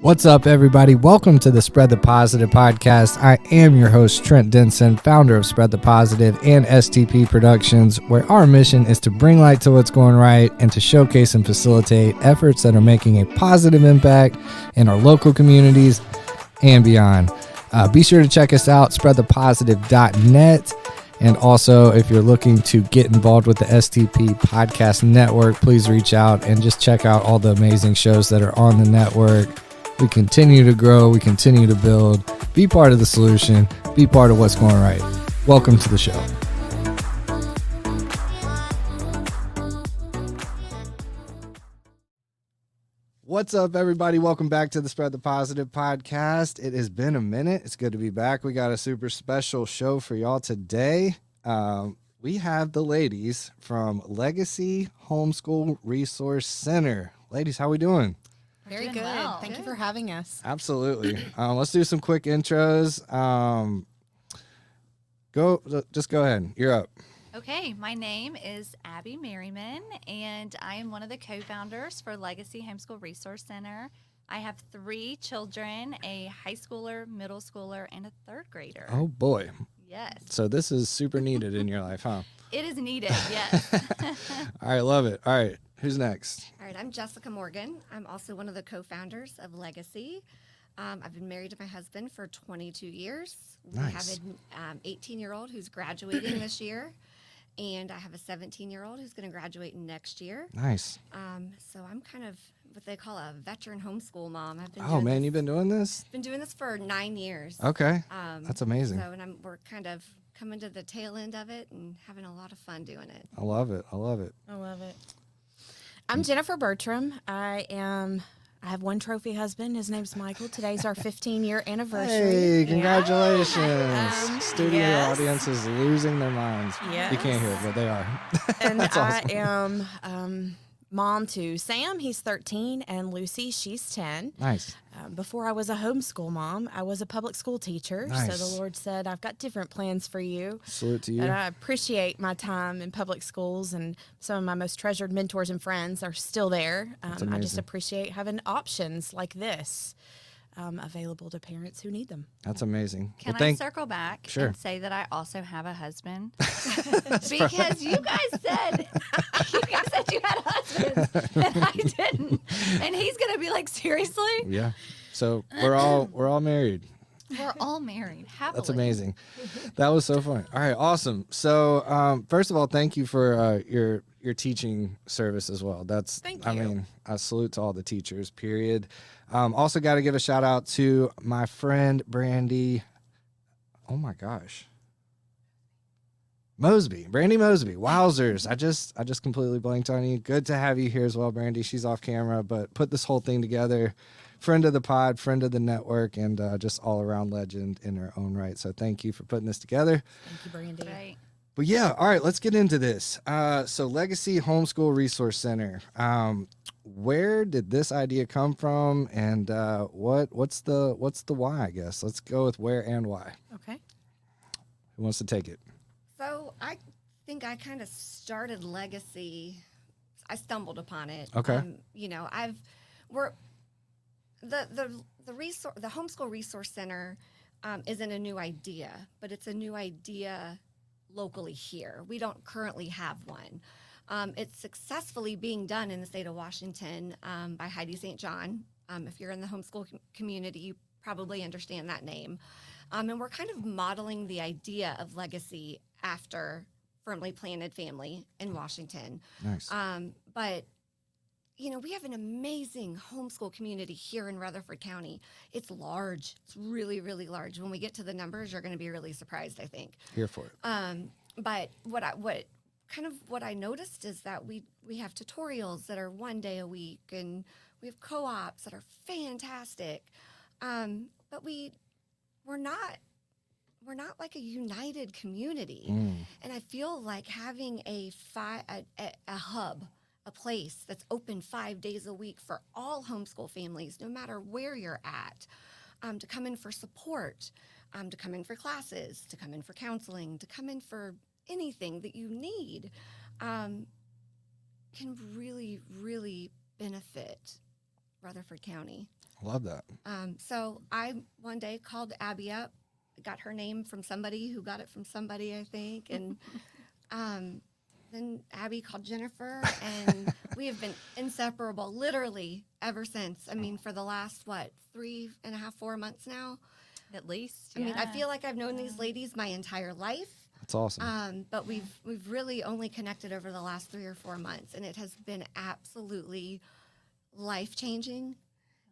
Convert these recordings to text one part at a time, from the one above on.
What's up, everybody? Welcome to the Spread the Positive podcast. I am your host, Trent Denson, founder of Spread the Positive and STP Productions, where our mission is to bring light to what's going right and to showcase and facilitate efforts that are making a positive impact in our local communities and beyond. Be sure to check us out, spreadthepositive.net. And also, if you're looking to get involved with the STP Podcast Network, please reach out and just check out all the amazing shows that are on the network. We continue to grow. We continue to build. Be part of the solution. Be part of what's going right. Welcome to the show. What's up, everybody? Welcome back to the Spread the Positive podcast. It has been a minute. It's good to be back. We got a super special show for y'all today. We have the ladies from Legacy Homeschool Resource Center. Ladies, how we doing? Very good. Well. Thank you for having us. Absolutely. Let's do some quick intros. Just go ahead. You're up. Okay, my name is Abby Merryman, and I am one of the co-founders for Legacy Homeschool Resource Center. I have 3 children, a high schooler, middle schooler, and a 3rd grader. Oh, boy. Yes. So this is super needed in your life, huh? It is needed, yes. All right, love it. All right, who's next? All right, I'm Jessica Morgan. I'm also one of the co-founders of Legacy. I've been married to my husband for 22 years. Nice. We have an 18-year-old who's graduating this year, and I have a 17-year-old who's going to graduate next year. Nice. So I'm kind of what they call a veteran homeschool mom. I've been You've been doing this? been doing this for 9 years. Okay. That's amazing. So, and we're kind of coming to the tail end of it and having a lot of fun doing it. I love it. I love it. I love it. I'm Jennifer Burtram. I have one trophy husband. His name's Michael. Today's our 15-year anniversary. Hey, congratulations. Yeah. Studio Yes. audience is losing their minds. Yes. You can't hear it, but they are. And That's awesome. I am mom to Sam. He's 13, and Lucy, she's 10. Nice. Before I was a homeschool mom, I was a public school teacher. Nice. So the Lord said, I've got different plans for you. Salute to you. And I appreciate my time in public schools, and some of my most treasured mentors and friends are still there. I just amazing. appreciate having options like this available to parents who need them. That's amazing. Can Well, I circle back Sure. and say that I also have a husband? Because you guys said you had husbands, and I didn't. And he's going to be like, seriously? Yeah. So we're all married. We're all married. Happily. That's amazing. That was so fun. All right, awesome. So first of all, thank you for your teaching service as well. Thank you. I mean, I salute to all the teachers, period. Also got to give a shout out to my friend Brandy. Oh my gosh. Brandy Mosby. Wowzers. I just completely blanked on you. Good to have you here as well, Brandy. She's off camera, but put this whole thing together. Friend of the pod, friend of the network, and just all around legend in her own right. So thank you for putting this together. Thank you, Brandy. Right. But yeah, all right, let's get into this. So Legacy Homeschool Resource Center. Where did this idea come from, and what's the why? I guess let's go with where and why. Okay. Who wants to take it? So I think I kind of started Legacy. I stumbled upon it. Okay. The Homeschool Resource Center isn't a new idea, but it's a new idea locally here. We don't currently have one. It's successfully being done in the state of Washington by Heidi St. John. If you're in the homeschool community, you probably understand that name. And we're kind of modeling the idea of legacy after Firmly Planted Family in Washington. Nice. But we have an amazing homeschool community here in Rutherford County. It's large. It's really, really large. When we get to the numbers, you're going to be really surprised, I think. Here for it. But what I noticed is that we have tutorials that are 1 day a week, and we have co-ops that are fantastic. But we're not like a united community. And I feel like having a hub, a place that's open 5 days a week for all homeschool families, no matter where you're at, to come in for support, to come in for classes, to come in for counseling, to come in for anything that you need, can really, really benefit Rutherford County. I love that. So I one day called Abby up, got her name from somebody who got it from somebody, I think. And then Abby called Jennifer, and we have been inseparable literally ever since. I mean, for the last, 3.5, 4 months now? At least. I mean, I feel like I've known these ladies my entire life. That's awesome. But we've really only connected over the last 3 or 4 months, and it has been absolutely life-changing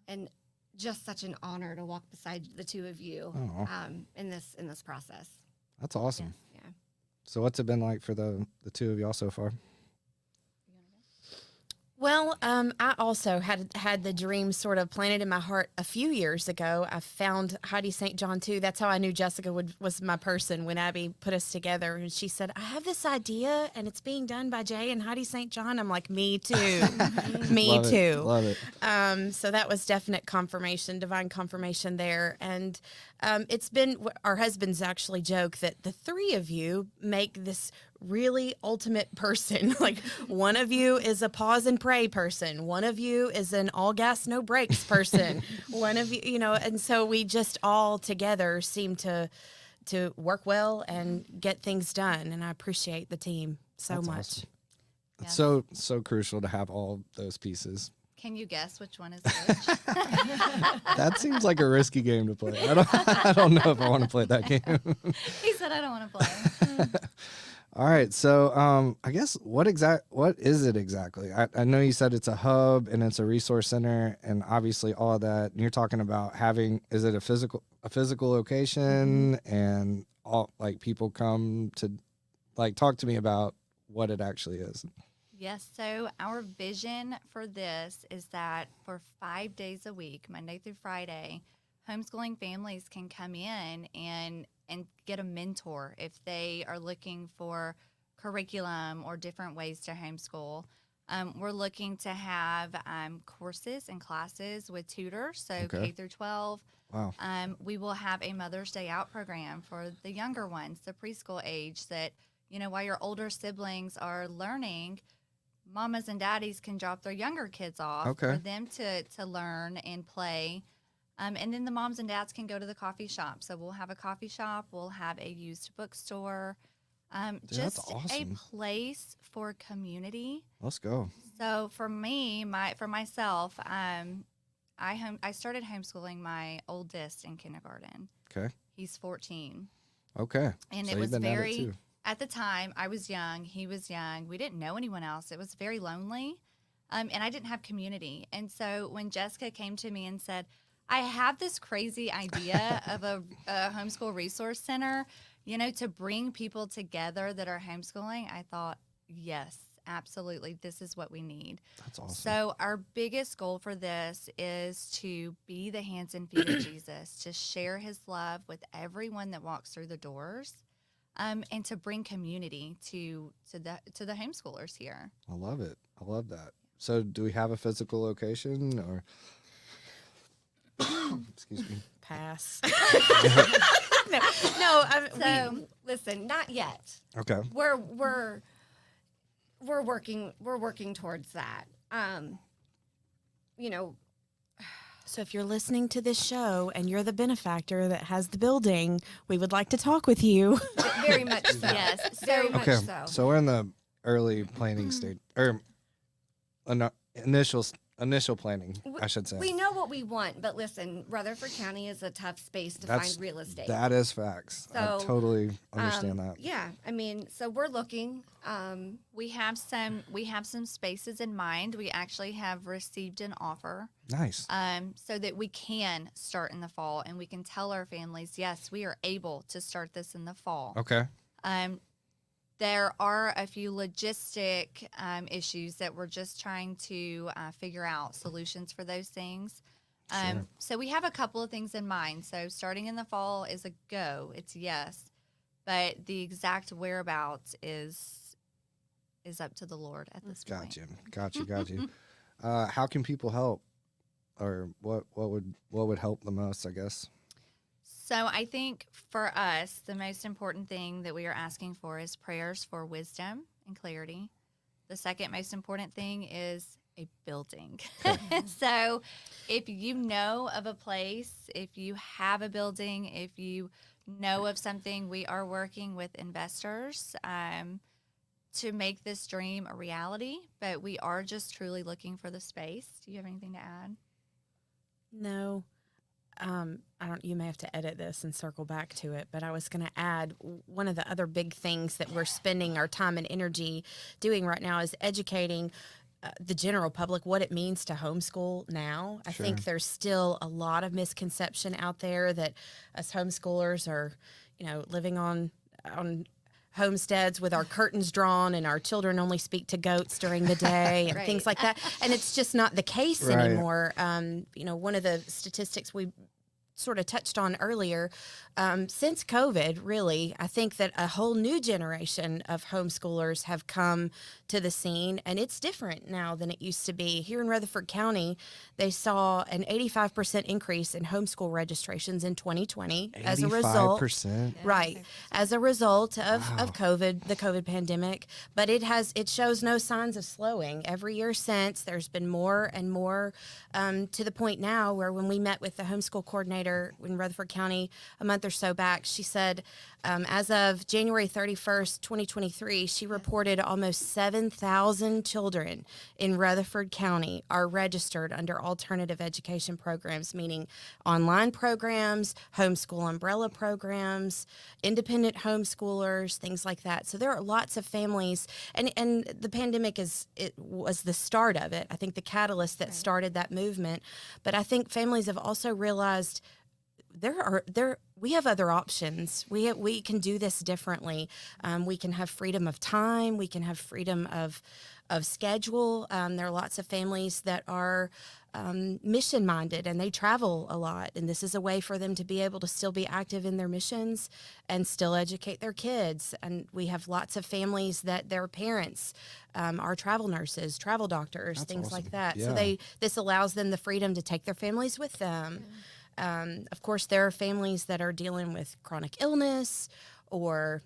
and just such an honor to walk beside the two of you in this process. That's awesome. Yeah. So what's it been like for the two of y'all so far? Well, I also had the dream sort of planted in my heart a few years ago. I found Heidi St. John too. That's how I knew Jessica was my person when Abby put us together. And she said, I have this idea and it's being done by Jay and Heidi St. John. I'm like, me too. Me Love too. It. Love it. So that was definite confirmation, divine confirmation there. And it's been, our husbands actually joke that the three of you make this really ultimate person. Like one of you is a pause and pray person. One of you is an all gas, no brakes person. One of you, and so we just all together seem to work well and get things done. And I appreciate the team so That's much. Awesome. It's so crucial to have all those pieces. Can you guess which one is which? That seems like a risky game to play. I don't know if I want to play that game. He said, I don't want to play. All right. So I guess what is it exactly? I know you said it's a hub and it's a resource center and obviously all of that. And you're talking about is it a physical location and all like people come to like talk to me about what it actually is. Yes, so our vision for this is that for 5 days a week, Monday through Friday, homeschooling families can come in and get a mentor if they are looking for curriculum or different ways to homeschool. We're looking to have courses and classes with tutors, so Okay. K through 12. Wow. We will have a Mother's Day Out program for the younger ones, the preschool age, that, while your older siblings are learning, mamas and daddies can drop their younger kids off for them to learn and play. And then the moms and dads can go to the coffee shop. So we'll have a coffee shop. We'll have a used bookstore. Dude, Just that's awesome. a place for community. Let's go. So for me, for myself, I started homeschooling my oldest in kindergarten. Okay. He's 14. Okay. And So it you've was been at it very, too. at the time, I was young, he was young. We didn't know anyone else. It was very lonely. And I didn't have community. And so when Jessica came to me and said, I have this crazy idea of a homeschool resource center, to bring people together that are homeschooling, I thought, yes, absolutely, this is what we need. That's awesome. So our biggest goal for this is to be the hands and feet of Jesus, to share his love with everyone that walks through the doors, and to bring community to the homeschoolers here. I love it. I love that. So do we have a physical location or? Excuse me. Pass. Listen, not yet. Okay. We're working towards that. So if you're listening to this show and you're the benefactor that has the building, we would like to talk with you. Very much so. Yes. Very much Okay. so. So we're in the early planning stage or initial planning, I should say. We know what we want, but listen, Rutherford County is a tough space to find real estate. That is facts. I So, totally understand that. Yeah, I mean, so we're looking. We have some spaces in mind. We actually have received an offer, Nice. so that we can start in the fall, and we can tell our families, yes, we are able to start this in the fall. Okay. There are a few logistic issues that we're just trying to figure out solutions for those things. Sure. So we have a couple of things in mind. So starting in the fall is a go. It's yes. But the exact whereabouts is up to the Lord at this point. Got you. How can people help, or what would help the most, I guess? So I think for us, the most important thing that we are asking for is prayers for wisdom and clarity. The second most important thing is a building. So if you know of a place, if you have a building, if you know of something, we are working with investors to make this dream a reality, but we are just truly looking for the space. Do you have anything to add? No. I don't. You may have to edit this and circle back to it, but I was going to add one of the other big things that we're spending our time and energy doing right now is educating the general public what it means to homeschool now. I think there's still a lot of misconception out there that us homeschoolers are, living on homesteads with our curtains drawn and our children only speak to goats during the day and things like that. And it's just not the case anymore. One of the statistics we sort of touched on earlier, since COVID, really, I think that a whole new generation of homeschoolers have come to the scene, and it's different now than it used to be. Here in Rutherford County, they saw an 85% increase in homeschool registrations in 2020 as a result. 85%? Right. As a result of COVID, the COVID pandemic. But it shows no signs of slowing. Every year since, there's been more and more, to the point now where when we met with the homeschool coordinator in Rutherford County a month or so back, she said as of January 31st, 2023, she reported almost 7,000 children in Rutherford County are registered under alternative education programs, meaning online programs, homeschool umbrella programs, independent homeschoolers, things like that. So there are lots of families, and the pandemic was the start of it. I think the catalyst that started that movement. But I think families have also realized we have other options. We can do this differently. We can have freedom of time. We can have freedom of schedule. There are lots of families that are mission minded and they travel a lot. And this is a way for them to be able to still be active in their missions and still educate their kids. And we have lots of families that their parents are travel nurses, travel doctors, things like that. Yeah. So this allows them the freedom to take their families with them. Of course, there are families that are dealing with chronic illness or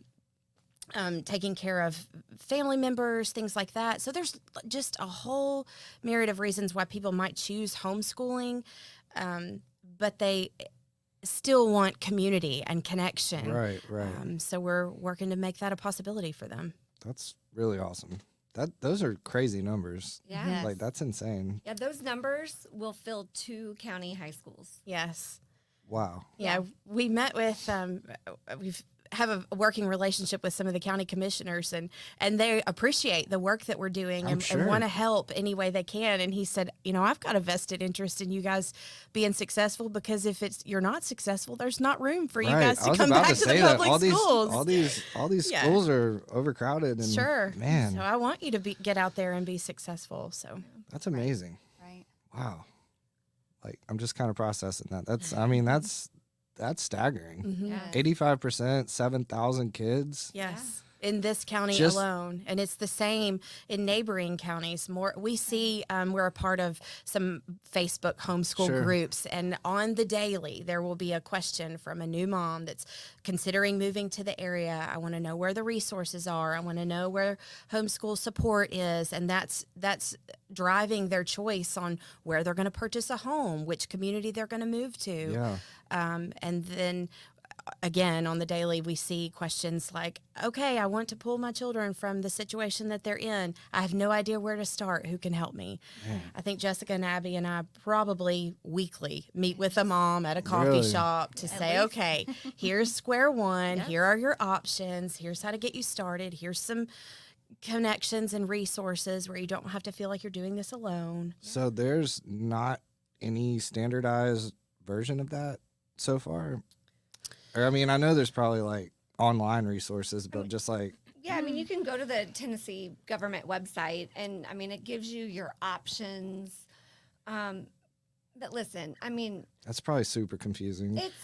taking care of family members, things like that. So there's just a whole myriad of reasons why people might choose homeschooling, but they still want community and connection. Right. So we're working to make that a possibility for them. That's really awesome. Those are crazy numbers. Yeah. Yes. Like, that's insane. Yeah, those numbers will fill 2 county high schools. Yes. Wow. Yeah, we met with we've have a working relationship with some of the county commissioners, and they appreciate the work that we're doing and want to help any way they can. And he said, I've got a vested interest in you guys being successful, because if you're not successful, there's not room for you guys to come back to the public schools. All these schools are overcrowded. And man, so I want you to get out there and be successful. So that's amazing. Right. Wow. Like, I'm just kind of processing that. That's staggering. Mm-hmm. Yes. 85%, 7,000 kids. Yes. In this county alone. And it's the same in neighboring counties. We see, we're a part of some Facebook homeschool groups, and on the daily, there will be a question from a new mom that's considering moving to the area. I want to know where the resources are. I want to know where homeschool support is. And that's driving their choice on where they're going to purchase a home, which community they're going to move to. Yeah. And then again, on the daily, we see questions like, okay, I want to pull my children from the situation that they're in. I have no idea where to start. Who can help me? Man. I think Jessica and Abby and I probably weekly meet with a mom at a coffee shop to say, okay, here's square one. Here are your options. Here's how to get you started. Here's some connections and resources where you don't have to feel like you're doing this alone. So there's not any standardized version of that so far? Or, I mean, I know there's probably like online resources, but just like... Yeah, I mean, you can go to the Tennessee government website, and I mean, it gives you your options. But listen, I mean... That's probably super confusing. It's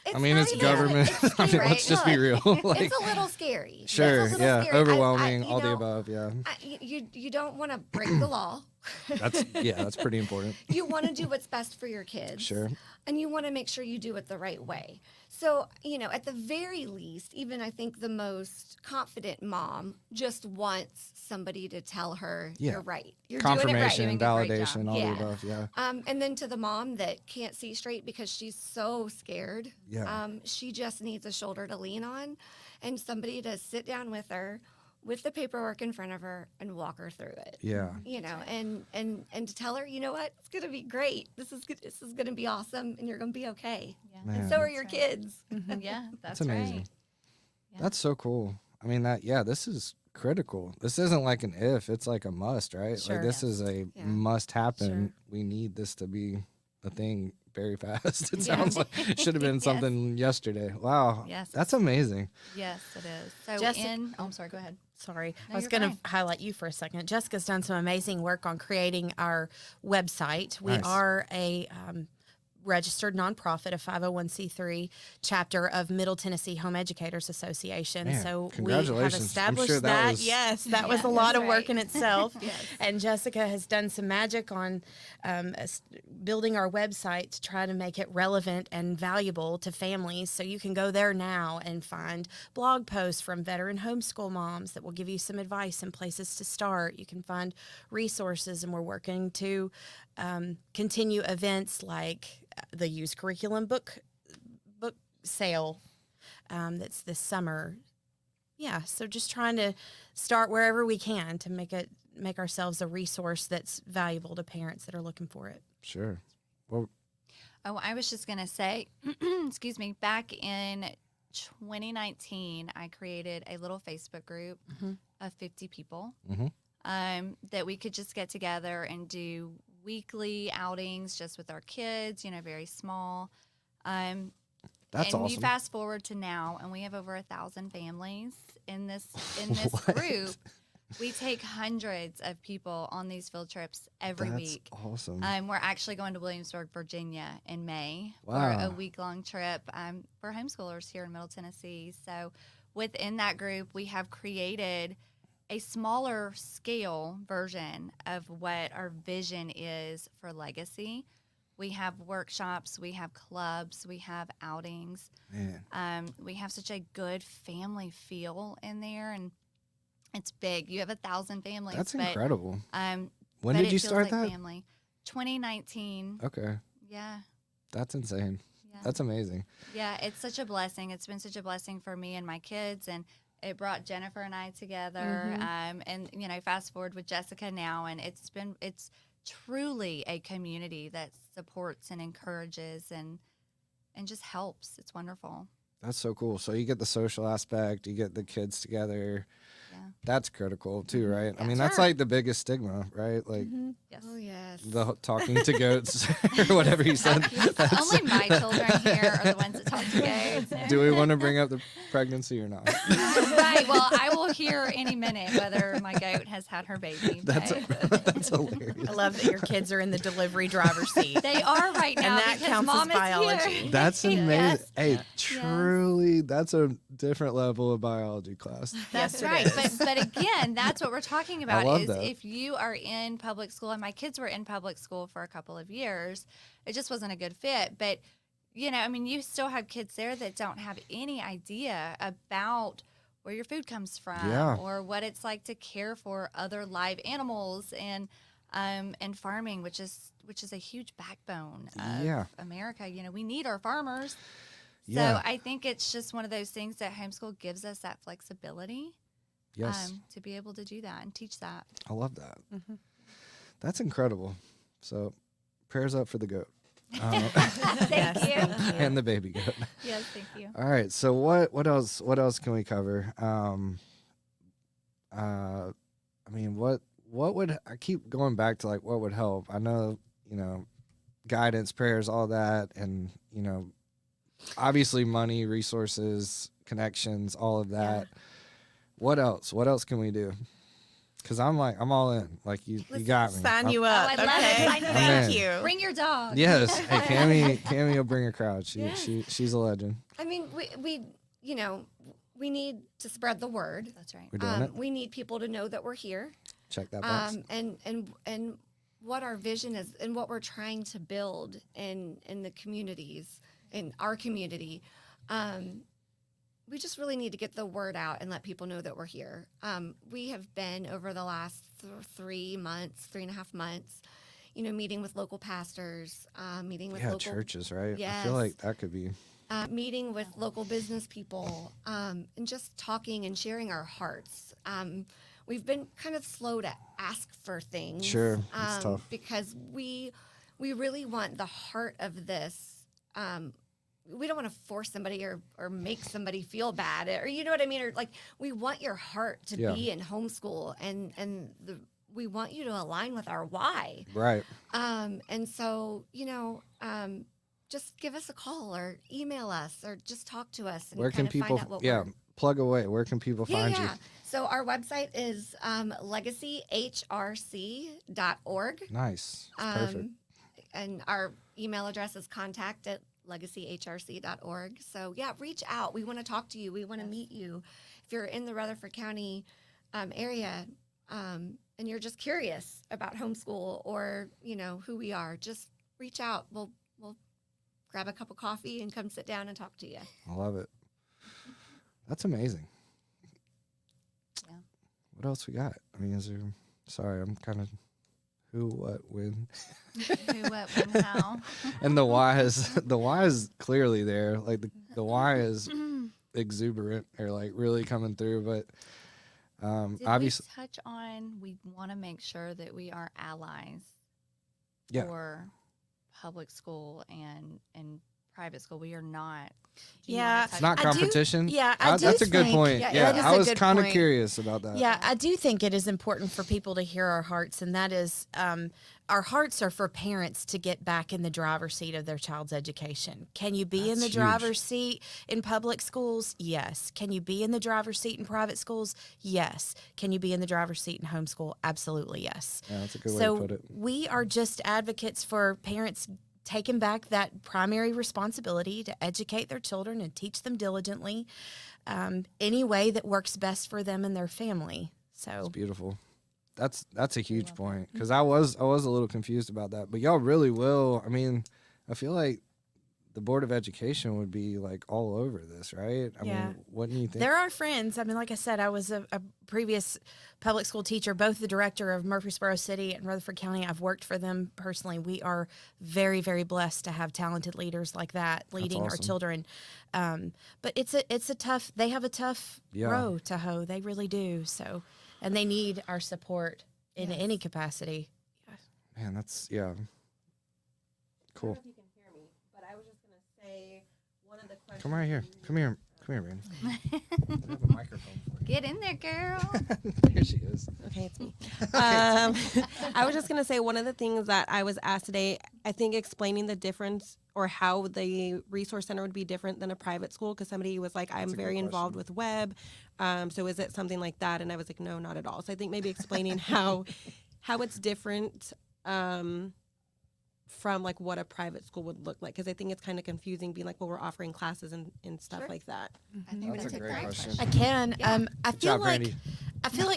government. It's I mean, let's just be real. Like, it's a little scary. Sure, It's a little scary. Overwhelming, you all the know, above, yeah. You don't want to break the law, That's pretty important. You want to do what's best for your kids. Sure. And you want to make sure you do it the right way. So, at the very least, even I think the most confident mom just wants somebody to tell her, you're right. You're doing it right. Confirmation, validation, all the above. Yeah. And then to the mom that can't see straight because she's so scared, she just needs a shoulder to lean on and somebody to sit down with her with the paperwork in front of her and walk her through it. Yeah. And to tell her, you know what, it's going to be great. This is going to be awesome and you're going to be okay. Yeah. And so are your kids. Yeah, that's amazing. right. Yeah. That's so cool. I mean, this is critical. This isn't like an if, it's like a must, right? Sure. Like this is a must happen. We need this to be a thing very fast. It sounds like it should have been something yesterday. Wow. Yes. That's amazing. Yes, it is. So Jessica, I'm sorry, go ahead. Sorry. No, I was you're going to fine. highlight you for a second. Jessica's done some amazing work on creating our website. We Nice. are a registered nonprofit, a 501c3 chapter of Middle Tennessee Home Educators Association. Man, So we have congratulations. I'm established sure that that. was- Yes, that was a Yeah, lot that's of work right. in itself. Yes. And Jessica has done some magic on building our website to try to make it relevant and valuable to families. So you can go there now and find blog posts from veteran homeschool moms that will give you some advice and places to start. You can find resources, and we're working to continue events like the used curriculum book sale that's this summer. Yeah, so just trying to start wherever we can to make ourselves a resource that's valuable to parents that are looking for it. Sure. Well, Oh, I was just going to say, excuse me, back in 2019, I created a little Facebook group of 50 people that we could just get together and do weekly outings just with our kids, very small. that's and awesome. you fast forward to now, and we have over 1,000 families in this What? group. We take hundreds of people on these field trips every That's week. awesome. We're actually going to Williamsburg, Virginia in May for Wow. a week-long trip for homeschoolers here in Middle Tennessee. So within that group, we have created a smaller scale version of what our vision is for Legacy. We have workshops, we have clubs, we have outings. Man. We have such a good family feel in there, and it's big. You have 1,000 families. That's but, incredible. When When did you start that? Family. 2019. Okay. Yeah. That's insane. Yeah. That's amazing. Yeah, it's such a blessing. It's been such a blessing for me and my kids, and it brought Jennifer and I together. And fast forward with Jessica now, and it's truly a community that supports and encourages and just helps. It's wonderful. That's so cool. So you get the social aspect, you get the kids together. Yeah. That's critical too, right? I Yeah. mean, that's Sure. like the biggest stigma, right? Like Yes. Oh, yes. the talking to goats or whatever you said. That's- Only my children here are the ones that talk to goats. Do we want to bring up the pregnancy or not? Right. Well, I will hear any minute whether my goat has had her baby. That's but hilarious. I love that your kids are in the delivery driver's seat. they are right now And that because counts as mom is biology. here. That's amazing. Yes. Hey, truly, that's a different level of biology class. That's Yes, it right. is. But again, that's what we're talking about love is that. if you are in public school, and my kids were in public school for a couple of years, it just wasn't a good fit. But, you still have kids there that don't have any idea about where your food comes from Yeah. or what it's like to care for other live animals and farming, which is a huge backbone of Yeah. America. We need our farmers. Yeah. So I think it's just one of those things that homeschool gives us that flexibility Yes. to be able to do that and teach that. I love that. That's incredible. So prayers up for the goat. Thank Yes, you. thank you. And the baby goat. Yes, thank you. All right. So what else can we cover? What would I keep going back to, like, what would help? I know, guidance, prayers, all that, and obviously money, resources, connections, all of that. What else? What else can we do? Because I'm all in. Like, you got me. Sign I'm- you up. I love it. okay. Sign you up. Thank in. you. Bring your dog. Yes. Hey, Cammy will bring a crowd. She's a legend. I mean, we need to spread the word. That's right. We're doing it. We need people to know that we're here. Check that box. And what our vision is and what we're trying to build in the communities, in our community, we just really need to get the word out and let people know that we're here. We have been over the last 3.5 months, meeting with local pastors, meeting with local churches, right? Yes. I feel like that could be meeting with local business people, and just talking and sharing our hearts. We've been kind of slow to ask for things. Sure, it's tough. Because we really want the heart of this. We don't want to force somebody or make somebody feel bad, or you know what I mean? Or like, we want your heart to be in homeschool, and we want you to align with our why. Right. And so, just give us a call or email us or just talk to us. And Where can people, find out what plug away. Where can people find you? So our website is legacyhrc.org. Nice. That's perfect. And our email address is contact@legacyhrc.org. So reach out. We want to talk to you. We want to meet you. If you're in the Rutherford County area, and you're just curious about homeschool or, who we are, just reach out. We'll grab a cup of coffee and come sit down and talk to you. I love it. That's amazing. Yeah. What else we got? I mean, sorry, I'm kind of who, what, when. Who, what, when, how. And the why is clearly there. Like the why is exuberant or like really coming through, but Did obviously we touch on we want to make sure that we are allies for public school and private school. We are not. It's not competition. That's a good point. I was kind of curious about that. Yeah, I do think it is important for people to hear our hearts, and that is our hearts are for parents to get back in the driver's seat of their child's education. Can you be in the driver's seat in public schools? Yes. Can you be in the driver's seat in private schools? Yes. Can you be in the driver's seat in homeschool? Absolutely yes. Yeah, that's a good way to put it. We are just advocates for parents taking back that primary responsibility to educate their children and teach them diligently, any way that works best for them and their family. So it's beautiful. That's a huge point, because I was a little confused about that, but y'all really will. I mean, I feel like the Board of Education would be like all over this, right? I mean, wouldn't you think? They're our friends. I mean, like I said, I was a previous public school teacher, both the director of Murfreesboro City and Rutherford County. I've worked for them personally. We are very, very blessed to have talented leaders like that leading our children. But it's a tough. They have a tough row to hoe. They really do. So, and they need our support in any capacity. Man, that's cool. Come right here. Come here, Randy. I have a microphone for you. Get in there, girl. Here she is. Okay, it's me. I was just going to say, one of the things that I was asked today, I think explaining the difference or how the resource center would be different than a private school, because somebody was like, I'm very involved with web. So is it something like that? And I was like, no, not at all. So I think maybe explaining how it's different from like what a private school would look like, because I think it's kind of confusing being like, well, we're offering classes and stuff like that. I think That's a great question. I can. I feel like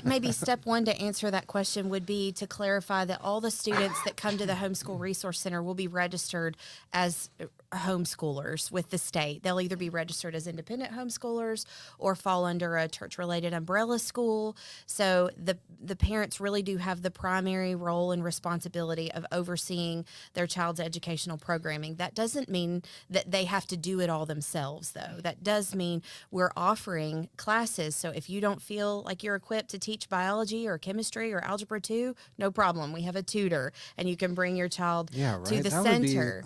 Randy. maybe step one to answer that question would be to clarify that all the students that come to the Homeschool Resource Center will be registered as homeschoolers with the state. They'll either be registered as independent homeschoolers or fall under a church-related umbrella school. So the parents really do have the primary role and responsibility of overseeing their child's educational programming. That doesn't mean that they have to do it all themselves, though. That does mean we're offering classes. So if you don't feel like you're equipped to teach biology or chemistry or algebra 2, no problem. We have a tutor, and you can bring your child to the center.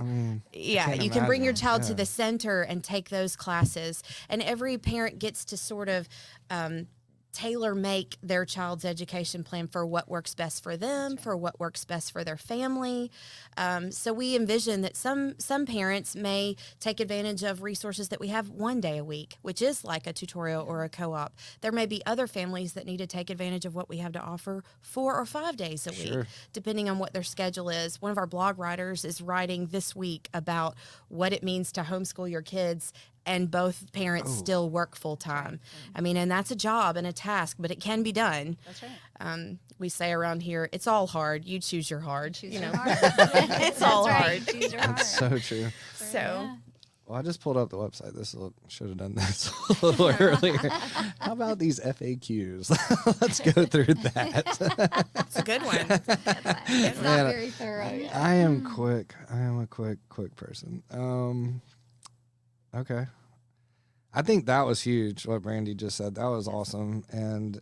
You can bring your child to the center and take those classes. And every parent gets to sort of tailor make their child's education plan for what works best for them, for what works best for their family. So we envision that some parents may take advantage of resources that we have one day a week, which is like a tutorial or a co-op. There may be other families that need to take advantage of what we have to offer 4 or 5 days a week, depending on what their schedule is. One of our blog writers is writing this week about what it means to homeschool your kids, and both parents still work full time. I mean, and that's a job and a task, but it can be done. That's right. We say around here, it's all hard. You choose your hard. Choose you your know, heart. it's all That's hard. right. Choose your heart. That's so true. So. Yeah. Well, I just pulled up the website. Should have done this a little earlier. How about these FAQs? Let's go through that. It's a good one. It's Man, not very thorough. I am quick. I am a quick person. Okay. I think that was huge, what Brandy just said. That was awesome. And,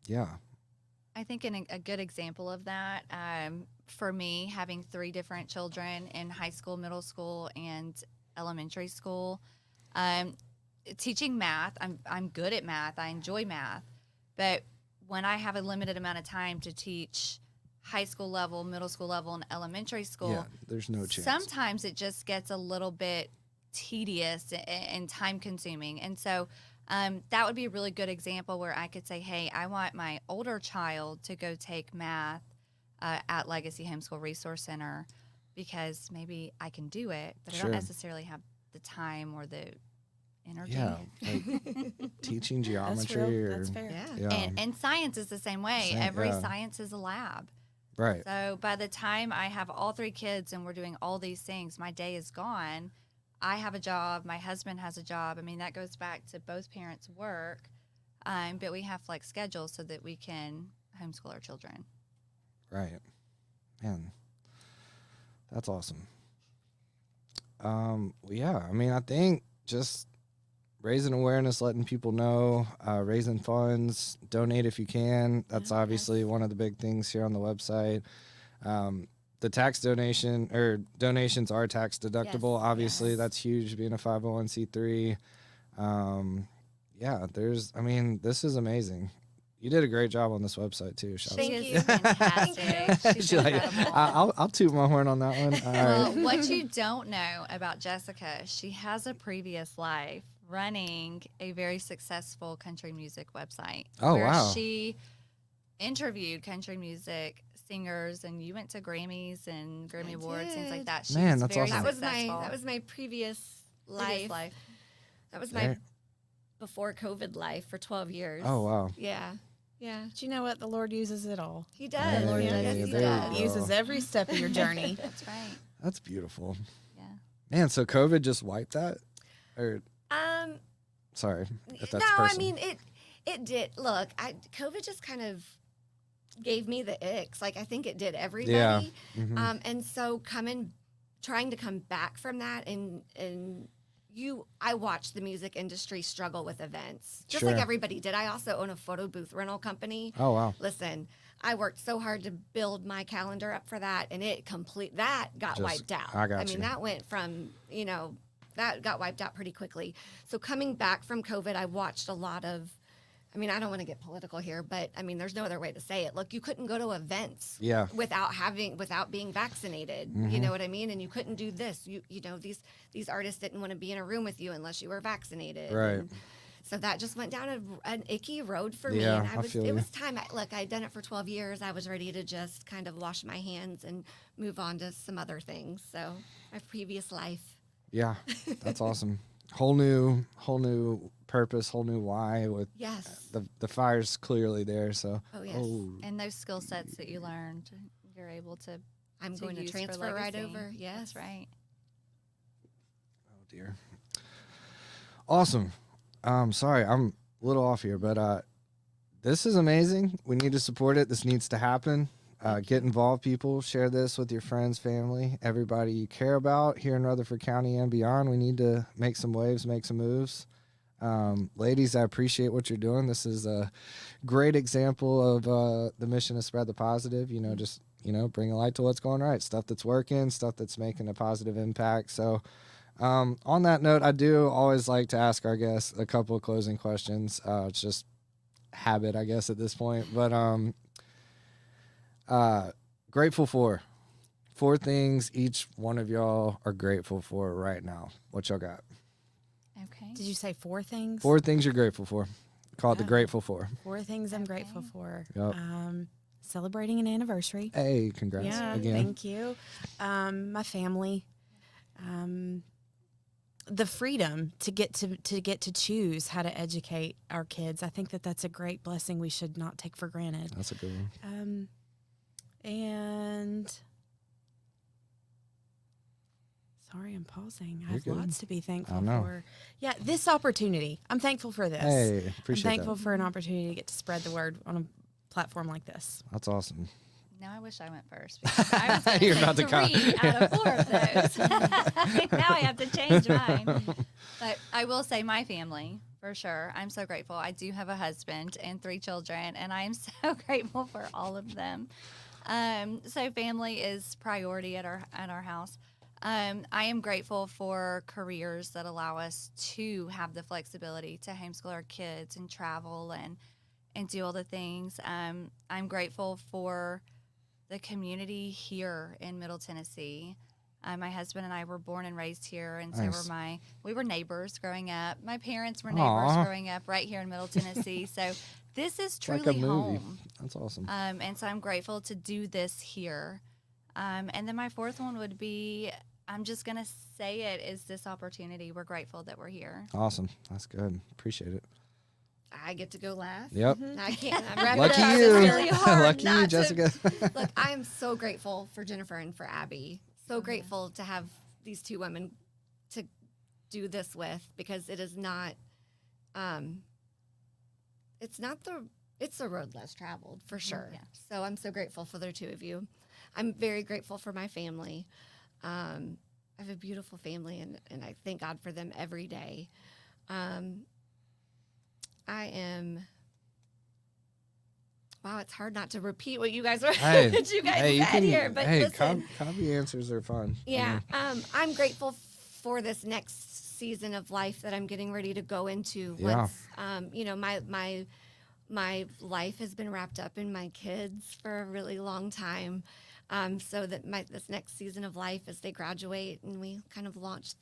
yeah. I think a good example of that, for me, having 3 different children in high school, middle school, and elementary school, teaching math, I'm good at math. I enjoy math. But when I have a limited amount of time to teach high school level, middle school level, and elementary school, Yeah, there's no chance. sometimes it just gets a little bit tedious and time consuming. And so that would be a really good example where I could say, hey, I want my older child to go take math at Legacy Homeschool Resource Center because maybe I can do it, but I Sure. don't necessarily have the time or the energy. Yeah, like teaching geometry. That's or, fair. Yeah, And science is the same way. Every science is a lab. right. So by the time I have all 3 kids and we're doing all these things, my day is gone. I have a job. My husband has a job. I mean, that goes back to both parents' work. But we have flex schedules so that we can homeschool our children. Right. Man, that's awesome. Yeah, I mean, I think just raising awareness, letting people know, raising funds, donate if you can. That's obviously one of the big things here on the website. The tax donations are tax deductible. Yes, Obviously, yes. that's huge being a 501c3. Yeah, this is amazing. You did a great job on this website too. Shout out. She Thank is you. fantastic. She's She's like, incredible. I'll toot my horn on that one. All Well, right. what you don't know about Jessica, she has a previous life running a very successful country music website. Oh, where wow. She interviewed country music singers, and you went to Grammys and Grammy Awards, things like did. that. She Man, was that's very awesome. That was my previous Previous life. That was There- my before COVID life for 12 years. Oh, wow. Yeah. Yeah. But you know what? The Lord uses it all. He does. Hey, Lord yeah, does. Yes, he there you does. go. He uses every step of your journey. That's right. That's beautiful. Yeah. Man, so COVID just wiped that? Or, Um, sorry, if no, that's personal. I mean it did. Look, COVID just kind of gave me the icks. Like I think it did everybody. Yeah. Mhm. And so trying to come back from that, and I watched the music industry struggle with events, just like Sure. everybody did. I also own a photo booth rental company. Oh, wow. Listen, I worked so hard to build my calendar up for that, and that got Just- wiped out. I got mean, you. that went from, that got wiped out pretty quickly. So coming back from COVID, I watched a lot of, I don't want to get political here, but there's no other way to say it. Look, you couldn't go to events Yeah. without being vaccinated. You know what I mean? And you couldn't do this. These artists didn't want to be in a room with you unless you were vaccinated. Right. And so that just went down an icky road for me. Yeah, And I feel it you. was time. I'd done it for 12 years. I was ready to just kind of wash my hands and move on to some other things. So my previous life. Yeah. That's awesome. Whole new purpose, whole new why with Yes. the fire's clearly there. So, Oh, yes. And those skill sets that you learned, you're able to I'm going to use for transfer right legacy. over. Yes. That's right. oh dear. Awesome. Sorry, I'm a little off here, but this is amazing. We need to support it. This needs to happen. Get involved, people. Share this with your friends, family, everybody you care about here in Rutherford County and beyond. We need to make some waves, make some moves. Ladies, I appreciate what you're doing. This is a great example of the mission to spread the positive. Just bring a light to what's going right, stuff that's working, stuff that's making a positive impact. So on that note, I do always like to ask our guests a couple of closing questions. It's just habit, I guess, at this point. But grateful for 4 things each one of y'all are grateful for right now. What y'all got? Okay. Did you say 4 things? 4 things you're grateful for. Call it the Yeah. Grateful For. 4 things I'm Okay. grateful for. Yep. Celebrating an anniversary. Hey, congrats Yeah, again. thank you. My family. the freedom to get to choose how to educate our kids. I think that that's a great blessing we should not take for granted. That's a good one. And sorry, I'm pausing. I You're have good. lots to be I thankful know. for. Yeah, this opportunity. I'm thankful for this. Hey, I'm appreciate thankful that. for an opportunity to get to spread the word on a platform like this. That's awesome. Now I wish I went first. Because I was going You're to about say to come. 3 out of 4 of those. Now I have to change mine. But I will say my family, for sure. I'm so grateful. I do have a husband and 3 children, and I am so grateful for all of them. So family is priority at our house. I am grateful for careers that allow us to have the flexibility to homeschool our kids and travel and do all the things. I'm grateful for the community here in Middle Tennessee. My husband and I were born and raised here, and so Nice. we were neighbors growing up. My parents were neighbors Aw. growing up right here in Middle Tennessee. So this is It's like truly a movie. home. That's awesome. And so I'm grateful to do this here. And then my 4th one would be, I'm just going to say it, is this opportunity. We're grateful that we're here. Awesome. That's good. Appreciate it. I get to go last. Yep. I can't. I'm wrapping Lucky it up. you. It's really hard Lucky you, not to- Jessica. Look, I am so grateful for Jennifer and for Abby. So grateful to have these 2 women to do this with, because it is not, it's a road less traveled for sure. Yeah. So I'm so grateful for the 2 of you. I'm very grateful for my family. I have a beautiful family, and I thank God for them every day. Wow, it's hard not to repeat what you guys were Hey, what you guys hey, you said can, here. But hey, listen, copy answers are fun. yeah, I'm grateful for this next season of life that I'm getting ready to go into. Yeah. Once, my life has been wrapped up in my kids for a really long time. So that this next season of life, as they graduate and we kind of launch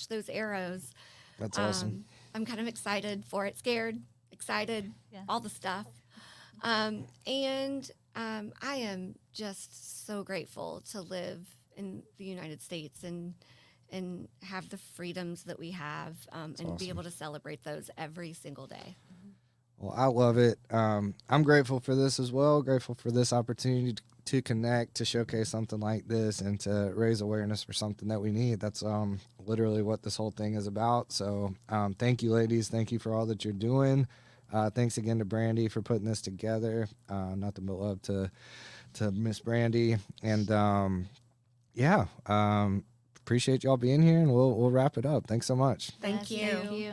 those arrows. That's awesome. I'm kind of excited for it, scared, excited, Yeah. all the stuff. And I am just so grateful to live in the United States and have the freedoms that we have, and awesome. be able to celebrate those every single day. Well, I love it. I'm grateful for this as well. Grateful for this opportunity to connect, to showcase something like this, and to raise awareness for something that we need. That's literally what this whole thing is about. So thank you, ladies. Thank you for all that you're doing. Thanks again to Brandy for putting this together. Nothing but love to Miss Brandy. And appreciate y'all being here, and we'll wrap it up. Thanks so much. Thank Yes, you.